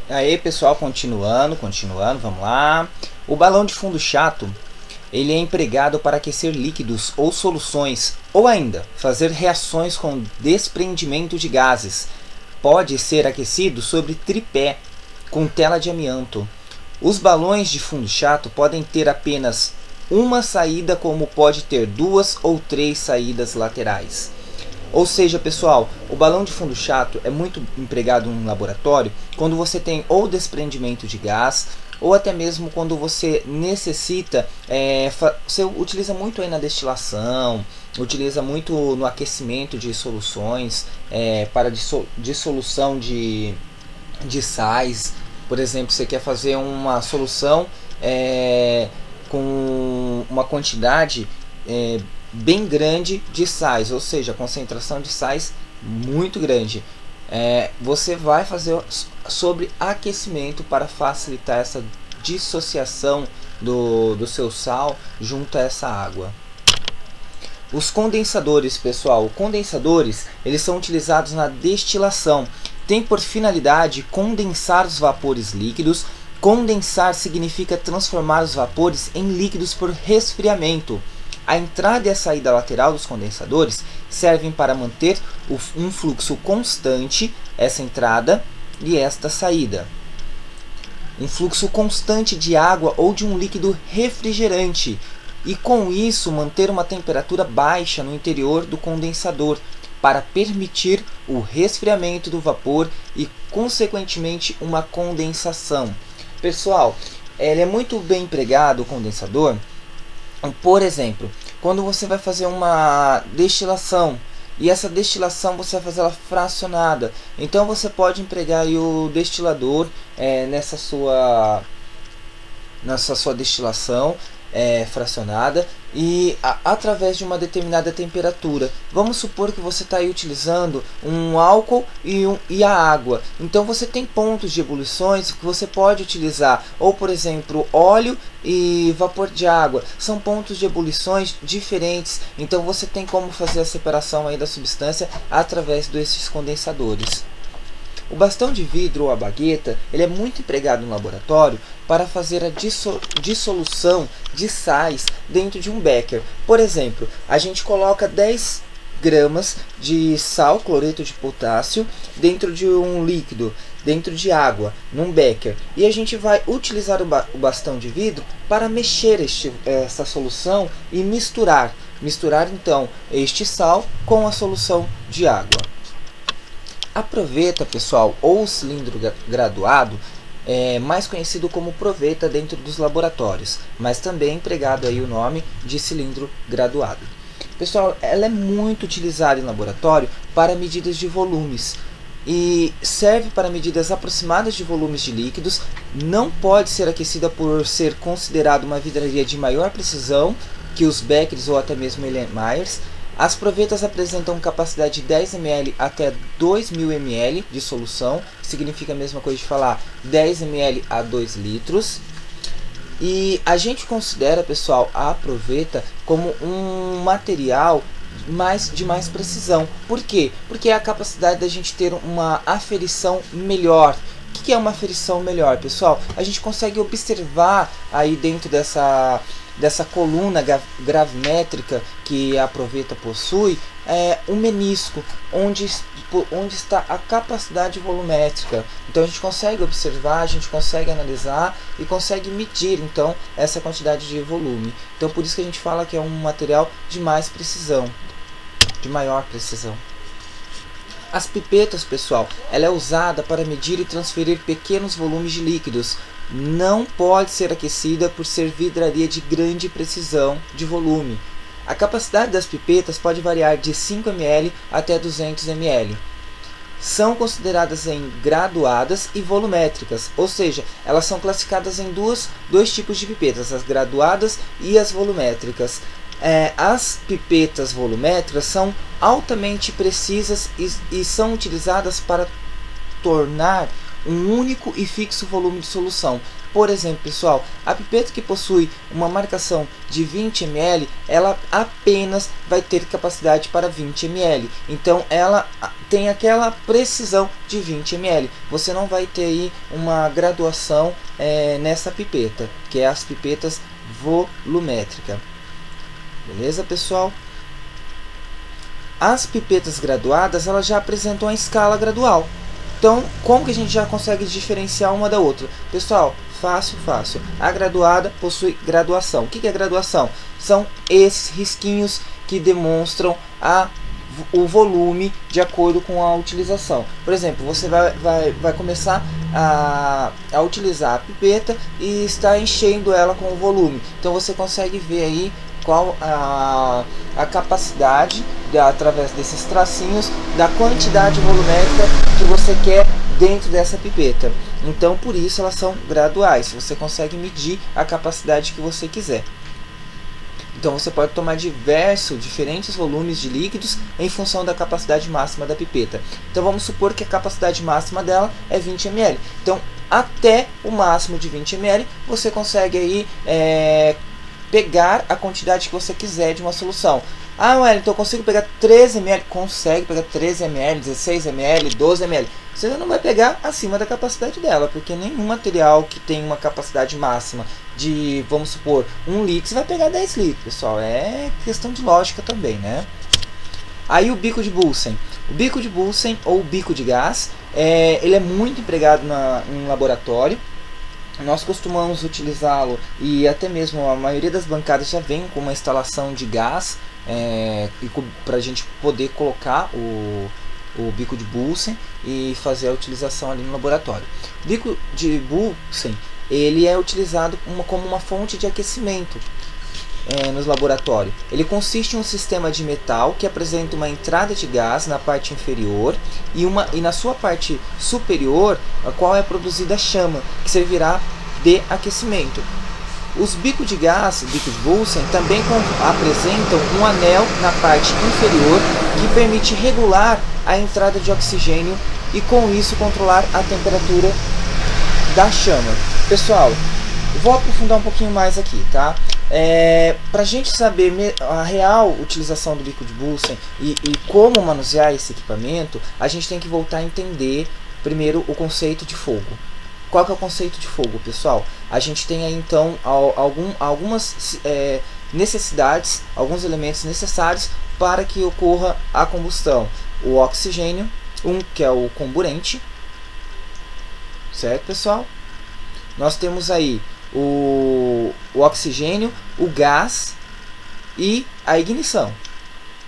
Aí pessoal, continuando, vamos lá. O balão de fundo chato, ele é empregado para aquecer líquidos ou soluções, ou ainda fazer reações com desprendimento de gases. Pode ser aquecido sobre tripé com tela de amianto. Os balões de fundo chato podem ter apenas uma saída, como pode ter duas ou três saídas laterais. Ou seja, pessoal, o balão de fundo chato é muito empregado no laboratório quando você tem ou desprendimento de gás, ou até mesmo quando você necessita, você utiliza muito aí na destilação, utiliza muito no aquecimento de soluções, para dissolução de sais. Por exemplo, você quer fazer uma solução com uma quantidade bem grande de sais, ou seja, a concentração de sais muito grande. Você vai fazer sobre aquecimento para facilitar essa dissociação do seu sal junto a essa água. Os condensadores, pessoal, condensadores, eles são utilizados na destilação. Tem por finalidade condensar os vapores líquidos. Condensar significa transformar os vapores em líquidos por resfriamento. A entrada e a saída lateral dos condensadores servem para manter um fluxo constante, essa entrada e esta saída. Um fluxo constante de água ou de um líquido refrigerante, e com isso manter uma temperatura baixa no interior do condensador, para permitir o resfriamento do vapor e, consequentemente, uma condensação. Pessoal, ele é muito bem empregado, o condensador. Por exemplo, quando você vai fazer uma destilação, e essa destilação você vai fazer ela fracionada, então você pode empregar aí o destilador nessa sua destilação fracionada, e através de uma determinada temperatura. Vamos supor que você está aí utilizando um álcool e a água. Então você tem pontos de ebulições que você pode utilizar, ou por exemplo óleo e vapor de água. São pontos de ebulições diferentes, então você tem como fazer a separação aí da substância através desses condensadores. O bastão de vidro ou a bagueta, ele é muito empregado no laboratório para fazer a dissolução de sais dentro de um becker. Por exemplo, a gente coloca 10 gramas de sal, cloreto de potássio, dentro de um líquido, dentro de água, num becker. E a gente vai utilizar o bastão de vidro para mexer essa solução e misturar. Misturar então este sal com a solução de água. A proveta, pessoal, ou cilindro graduado, é mais conhecido como proveta dentro dos laboratórios, mas também é empregado aí o nome de cilindro graduado. Pessoal, ela é muito utilizada em laboratório para medidas de volumes e serve para medidas aproximadas de volumes de líquidos. Não pode ser aquecida por ser considerado uma vidraria de maior precisão que os Beckers ou até mesmo Erlenmeyers. As provetas apresentam capacidade de 10 ml até 2000 ml de solução, significa a mesma coisa de falar 10 ml a 2 litros. E a gente considera, pessoal, a proveta como um material de mais precisão. Por quê? Porque é a capacidade da gente ter uma aferição melhor. O que é uma aferição melhor, pessoal? A gente consegue observar aí dentro dessa coluna gravimétrica que a proveta possui, um menisco, onde está a capacidade volumétrica. Então a gente consegue observar, a gente consegue analisar e consegue medir então essa quantidade de volume. Então por isso que a gente fala que é um material de mais precisão, de maior precisão. As pipetas, pessoal, ela é usada para medir e transferir pequenos volumes de líquidos. Não pode ser aquecida por ser vidraria de grande precisão de volume. A capacidade das pipetas pode variar de 5 ml até 200 ml. São consideradas em graduadas e volumétricas, ou seja, elas são classificadas em dois tipos de pipetas, as graduadas e as volumétricas. As pipetas volumétricas são altamente precisas e são utilizadas para tornar um único e fixo volume de solução. Por exemplo, pessoal, a pipeta que possui uma marcação de 20 ml, ela apenas vai ter capacidade para 20 ml. Então ela tem aquela precisão de 20 ml. Você não vai ter aí uma graduação nessa pipeta, que é as pipetas volumétricas. Beleza, pessoal? As pipetas graduadas, elas já apresentam a escala gradual. Então, como que a gente já consegue diferenciar uma da outra? Pessoal, fácil, fácil. A graduada possui graduação. O que é graduação? São esses risquinhos que demonstram o volume de acordo com a utilização. Por exemplo, você vai começar a utilizar a pipeta e está enchendo ela com o volume. Então você consegue ver aí qual a capacidade, através desses tracinhos, da quantidade volumétrica que você quer dentro dessa pipeta. Então por isso elas são graduais, você consegue medir a capacidade que você quiser. Então você pode tomar diferentes volumes de líquidos em função da capacidade máxima da pipeta. Então vamos supor que a capacidade máxima dela é 20 ml. Então até o máximo de 20 ml você consegue aí pegar a quantidade que você quiser de uma solução. Ah, Wellington, eu consigo pegar 13 ml? Consegue pegar 13 ml, 16 ml, 12 ml. Você não vai pegar acima da capacidade dela, porque nenhum material que tem uma capacidade máxima de, vamos supor, 1 litro, você vai pegar 10 litros, pessoal. É questão de lógica também, né? Aí o bico de Bunsen. O bico de Bunsen, ou bico de gás, ele é muito empregado em laboratório. Nós costumamos utilizá-lo, e até mesmo a maioria das bancadas já vem com uma instalação de gás para a gente poder colocar o bico de Bunsen e fazer a utilização ali no laboratório. O bico de Bunsen, ele é utilizado como uma fonte de aquecimento nos laboratórios. Ele consiste em um sistema de metal que apresenta uma entrada de gás na parte inferior e na sua parte superior, a qual é produzida a chama, que servirá de aquecimento. Os bicos de gás, bicos de Bunsen, também apresentam um anel na parte inferior que permite regular a entrada de oxigênio e com isso controlar a temperatura da chama. Pessoal, vou aprofundar um pouquinho mais aqui, tá? Para a gente saber a real utilização do bico de Bunsen e como manusear esse equipamento, a gente tem que voltar a entender primeiro o conceito de fogo. Qual que é o conceito de fogo, pessoal? A gente tem aí então algumas necessidades, alguns elementos necessários para que ocorra a combustão. O oxigênio, que é o comburente, certo, pessoal? Nós temos aí o oxigênio, o gás e a ignição,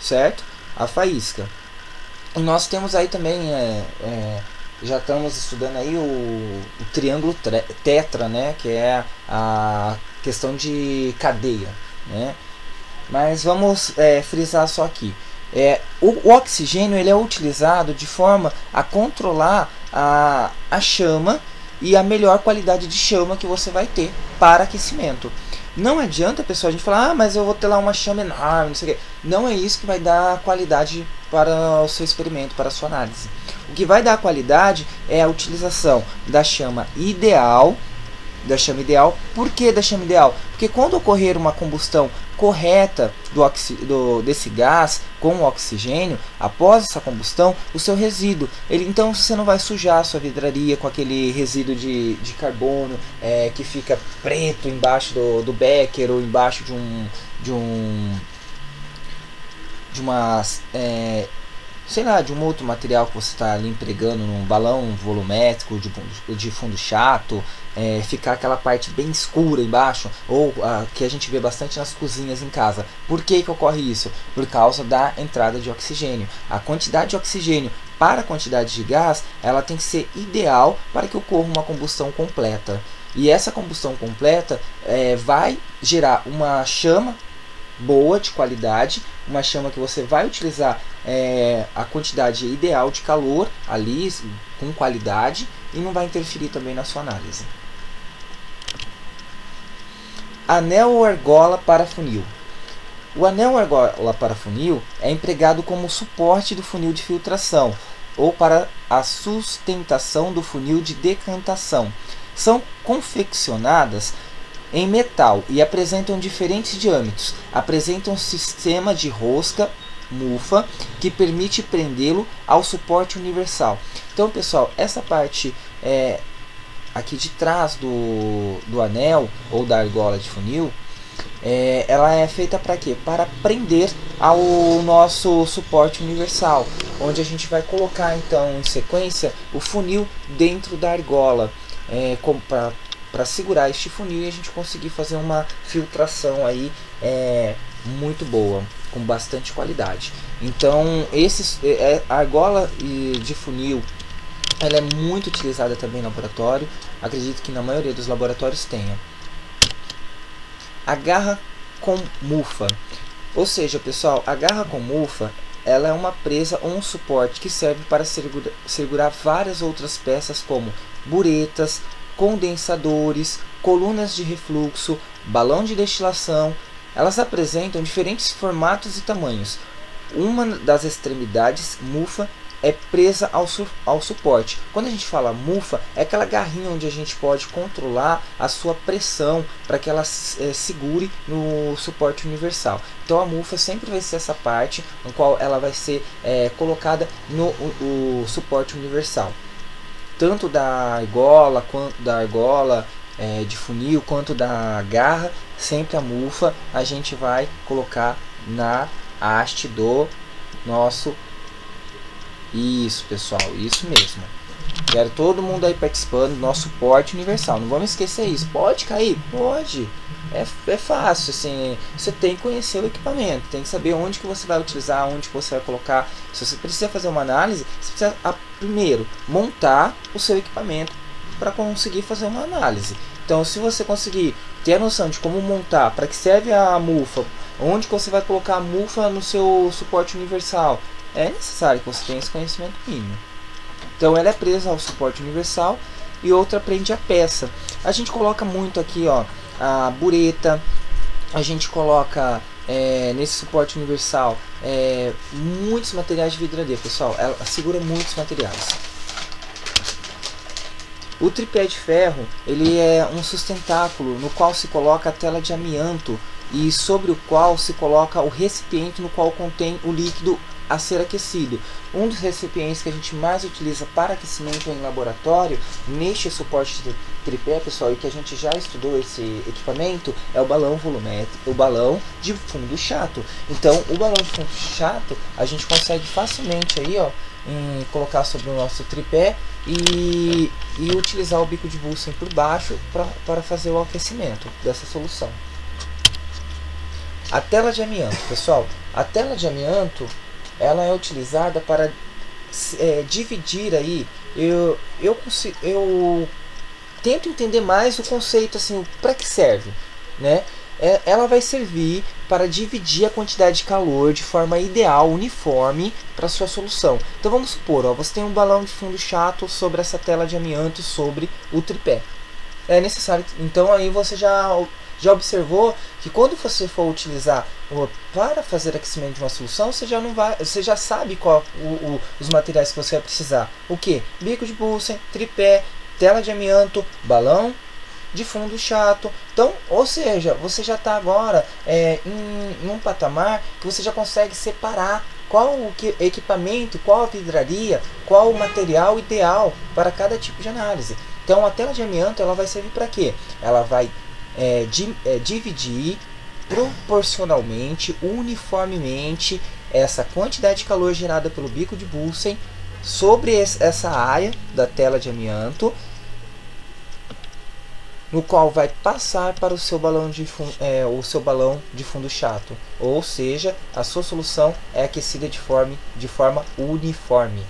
certo? A faísca. E nós temos aí também, já estamos estudando aí o triângulo tetra, né? Que é a questão de cadeia, né? Mas vamos frisar só aqui. O oxigênio ele é utilizado de forma a controlar a chama e a melhor qualidade de chama que você vai ter para aquecimento. Não adianta, pessoal, a gente falar, mas eu vou ter lá uma chama enorme, não sei o quê. Não é isso que vai dar qualidade para o seu experimento, para a sua análise. O que vai dar qualidade é a utilização da chama ideal. Por que da chama ideal? Porque quando ocorrer uma combustão correta desse gás com o oxigênio, após essa combustão, o seu resíduo, então você não vai sujar a sua vidraria com aquele resíduo de carbono que fica preto embaixo do becker ou embaixo de um outro material que você está ali empregando num balão volumétrico de fundo chato, ficar aquela parte bem escura embaixo, ou que a gente vê bastante nas cozinhas em casa. Por que ocorre isso? Por causa da entrada de oxigênio. A quantidade de oxigênio para a quantidade de gás, ela tem que ser ideal para que ocorra uma combustão completa. E essa combustão completa vai gerar uma chama boa, de qualidade, uma chama que você vai utilizar a quantidade ideal de calor ali, com qualidade, e não vai interferir também na sua análise. Anel ou argola para funil. O anel ou argola para funil é empregado como suporte do funil de filtração ou para a sustentação do funil de decantação. São confeccionadas em metal e apresentam diferentes diâmetros. Apresentam um sistema de rosca mufa que permite prendê-lo ao suporte universal. Então, pessoal, essa parte aqui de trás do anel ou da argola de funil, ela é feita para quê? Para prender ao nosso suporte universal, onde a gente vai colocar então em sequência o funil dentro da argola, para segurar este funil e a gente conseguir fazer uma filtração aí muito boa, com bastante qualidade. Então a argola de funil, ela é muito utilizada também no laboratório. Acredito que na maioria dos laboratórios tenha. A garra com mufa, ou seja, pessoal, a garra com mufa, ela é uma presa ou um suporte que serve para segurar várias outras peças como buretas, condensadores, colunas de refluxo, balão de destilação. Elas apresentam diferentes formatos e tamanhos. Uma das extremidades, mufa, é presa ao suporte. Quando a gente fala mufa, é aquela garrinha onde a gente pode controlar a sua pressão para que ela segure no suporte universal. Então a mufa sempre vai ser essa parte no qual ela vai ser colocada no suporte universal. Tanto da argola, quanto da argola de funil, quanto da garra, sempre a mufa a gente vai colocar na haste do nosso. Isso, pessoal, isso mesmo. Quero todo mundo aí participando do nosso suporte universal. Não vamos esquecer isso. Pode cair? Pode. É fácil, assim. Você tem que conhecer o equipamento, tem que saber onde que você vai utilizar, onde que você vai colocar. Se você precisa fazer uma análise, você precisa primeiro montar o seu equipamento para conseguir fazer uma análise. Então, se você conseguir ter a noção de como montar, para que serve a mufa, onde que você vai colocar a mufa no seu suporte universal, é necessário que você tenha esse conhecimento mínimo. Então ela é presa ao suporte universal e outra prende a peça. A gente coloca muito aqui, ó, a bureta. A gente coloca nesse suporte universal muitos materiais de vidraria, pessoal. Ela segura muitos materiais. O tripé de ferro, ele é um sustentáculo no qual se coloca a tela de amianto e sobre o qual se coloca o recipiente no qual contém o líquido a ser aquecido. Um dos recipientes que a gente mais utiliza para aquecimento em laboratório, neste suporte de tripé, pessoal, e que a gente já estudou esse equipamento, é o balão volumétrico, o balão de fundo chato. Então, o balão de fundo chato, a gente consegue facilmente aí, ó, colocar sobre o nosso tripé e utilizar o bico de Bunsen por baixo para fazer o aquecimento dessa solução. A tela de amianto, pessoal, a tela de amianto, ela é utilizada para dividir aí. Eu tento entender mais o conceito, assim, para que serve, né? Ela vai servir para dividir a quantidade de calor de forma ideal, uniforme para sua solução. Então vamos supor, ó, você tem um balão de fundo chato sobre essa tela de amianto sobre o tripé. É necessário, então aí você já observou que quando você for utilizar para fazer aquecimento de uma solução, você já sabe qual os materiais que você vai precisar. O que? Bico de Bunsen, tripé, tela de amianto, balão de fundo chato. Então, ou seja, você já está agora em um patamar que você já consegue separar qual o equipamento, qual a vidraria, qual o material ideal para cada tipo de análise. Então a tela de amianto, ela vai servir para quê? Ela vai dividir proporcionalmente, uniformemente, essa quantidade de calor gerada pelo bico de Bunsen sobre essa área da tela de amianto, no qual vai passar para o seu balão de fundo chato, ou seja, a sua solução é aquecida de forma uniforme.